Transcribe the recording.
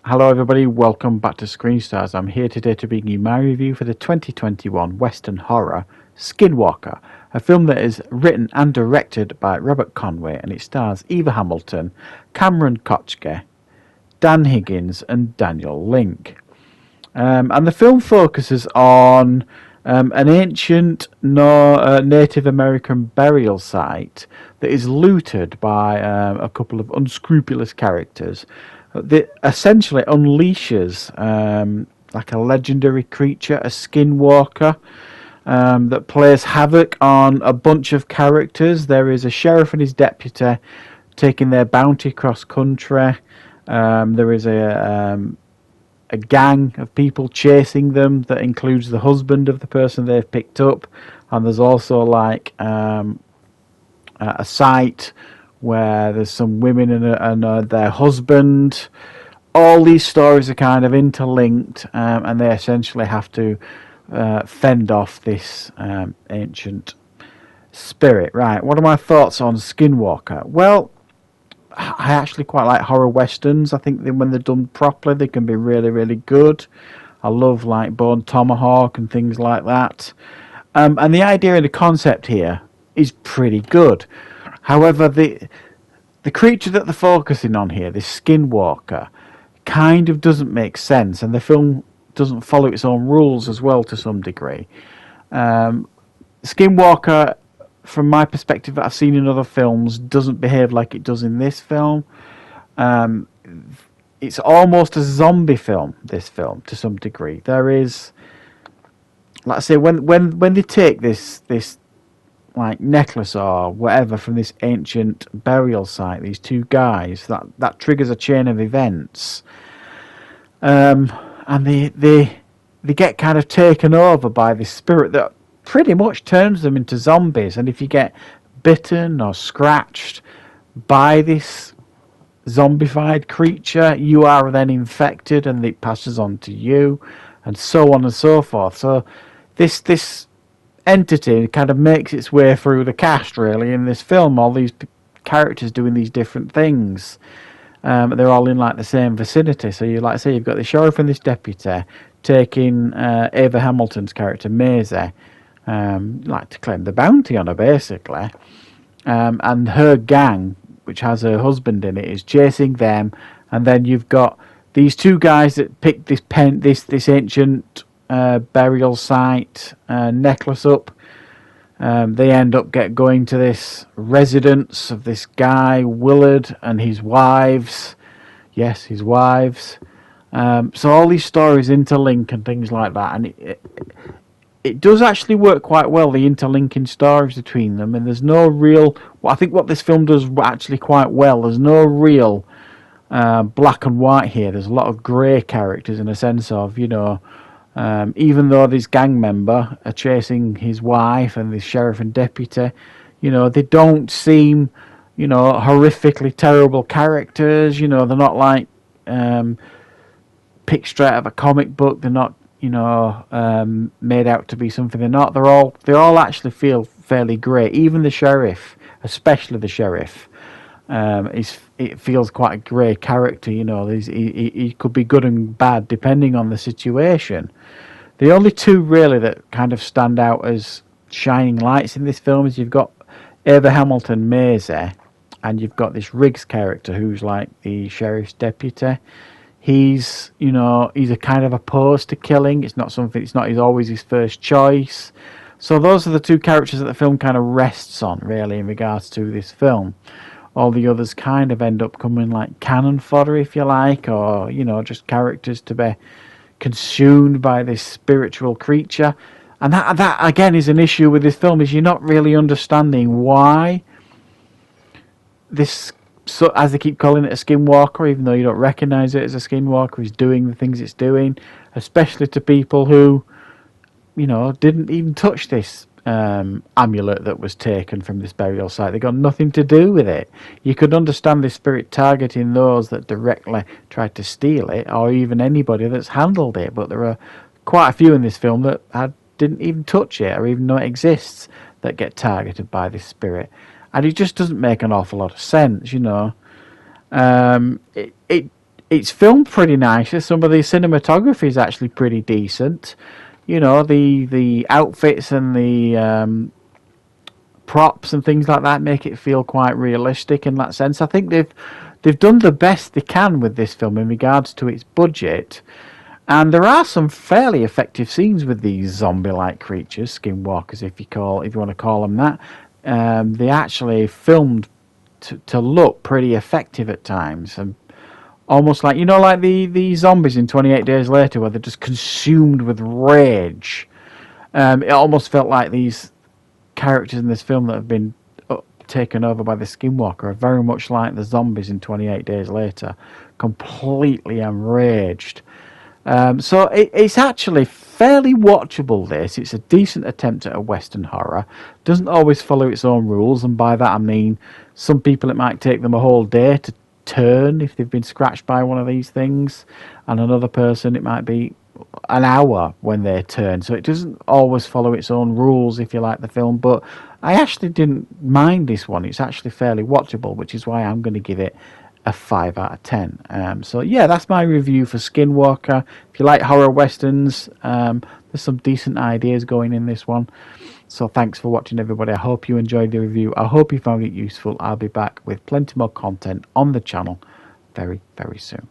Hello everybody, welcome back to Screen Stars. I'm here today to bring you my review for the 2021 Western horror Skinwalker, a film that is written and directed by Robert Conway and it stars Eva Hamilton, Cameron Kotecki, Dan Higgins and Daniel Link. And the film focuses on an ancient Native American burial site that is looted by a couple of unscrupulous characters that essentially unleashes like a legendary creature, a skinwalker, that plays havoc on a bunch of characters. There is a sheriff and his deputy taking their bounty cross country. There is a gang of people chasing them that includes the husband of the person they've picked up, and there's also like a site where there's some women and their husband. All these stories are kind of interlinked, and they essentially have to fend off this ancient spirit. Right, what are my thoughts on Skinwalker? Well, I actually quite like horror westerns. I think that when they're done properly, they can be really, really good. I love like Bone Tomahawk and things like that. And the idea and the concept here is pretty good. However, the creature that they're focusing on here, this Skinwalker, kind of doesn't make sense, and the film doesn't follow its own rules as well to some degree. Skinwalker, from my perspective that I've seen in other films, doesn't behave like it does in this film. It's almost a zombie film, this film, to some degree. There is, like I say, when they take this like necklace or whatever from this ancient burial site, these two guys, that triggers a chain of events. And they get kind of taken over by this spirit that pretty much turns them into zombies. And if you get bitten or scratched by this zombified creature, you are then infected and it passes on to you, and so on and so forth. So this entity kind of makes its way through the cast really in this film. All these characters doing these different things. They're all in like the same vicinity. So you like I say, you've got the sheriff and this deputy taking Eva Hamilton's character Maisie, like to claim the bounty on her basically, and her gang, which has her husband in it, is chasing them. And then you've got these two guys that pick this ancient burial site necklace up. They end up going to this residence of this guy Willard and his wives. Yes, his wives. So all these stories interlink and things like that, and it does actually work quite well, the interlinking stories between them. And there's no real. Well, I think what this film does actually quite well. There's no real black and white here. There's a lot of grey characters in a sense of, even though this gang member are chasing his wife and this sheriff and deputy, they don't seem, horrifically terrible characters. They're not like picked straight out of a comic book. They're not, made out to be something they're not. They all actually feel fairly great. Even the sheriff, especially the sheriff, it feels quite a grey character. He could be good and bad depending on the situation. The only two really that kind of stand out as shining lights in this film is you've got Eva Hamilton, Maisie, and you've got this Riggs character who's like the sheriff's deputy. He's a kind of opposed to killing. It's not always his first choice. So those are the two characters that the film kind of rests on really in regards to this film. All the others kind of end up coming like cannon fodder, if you like, or just characters to be consumed by this spiritual creature. And that again is an issue with this film, is you're not really understanding why this, so as they keep calling it a skinwalker, even though you don't recognise it as a skinwalker, is doing the things it's doing, especially to people who didn't even touch this amulet that was taken from this burial site. They got nothing to do with it. You could understand this spirit targeting those that directly tried to steal it, or even anybody that's handled it, but there are quite a few in this film that didn't even touch it or even know it exists, that get targeted by this spirit. And it just doesn't make an awful lot of sense. It it's filmed pretty nicely. Some of the cinematography is actually pretty decent. You know, the outfits and the props and things like that make it feel quite realistic in that sense. I think they've done the best they can with this film in regards to its budget. And there are some fairly effective scenes with these zombie-like creatures, skinwalkers, if you want to call them that. They actually filmed to look pretty effective at times, and almost like, like the zombies in 28 Days Later, where they're just consumed with rage. It almost felt like these characters in this film that have been taken over by the Skinwalker are very much like the zombies in 28 Days Later, completely enraged. So it's actually fairly watchable, this. It's a decent attempt at a Western horror. Doesn't always follow its own rules, and by that I mean some people it might take them a whole day to turn if they've been scratched by one of these things, and another person it might be an hour when they turn. So it doesn't always follow its own rules, if you like the film, but I actually didn't mind this one. It's actually fairly watchable, which is why I'm going to give it a 5 out of 10. So yeah, that's my review for Skinwalker. If you like horror westerns, there's some decent ideas going in this one. So thanks for watching, everybody. I hope you enjoyed the review. I hope you found it useful. I'll be back with plenty more content on the channel very, very soon.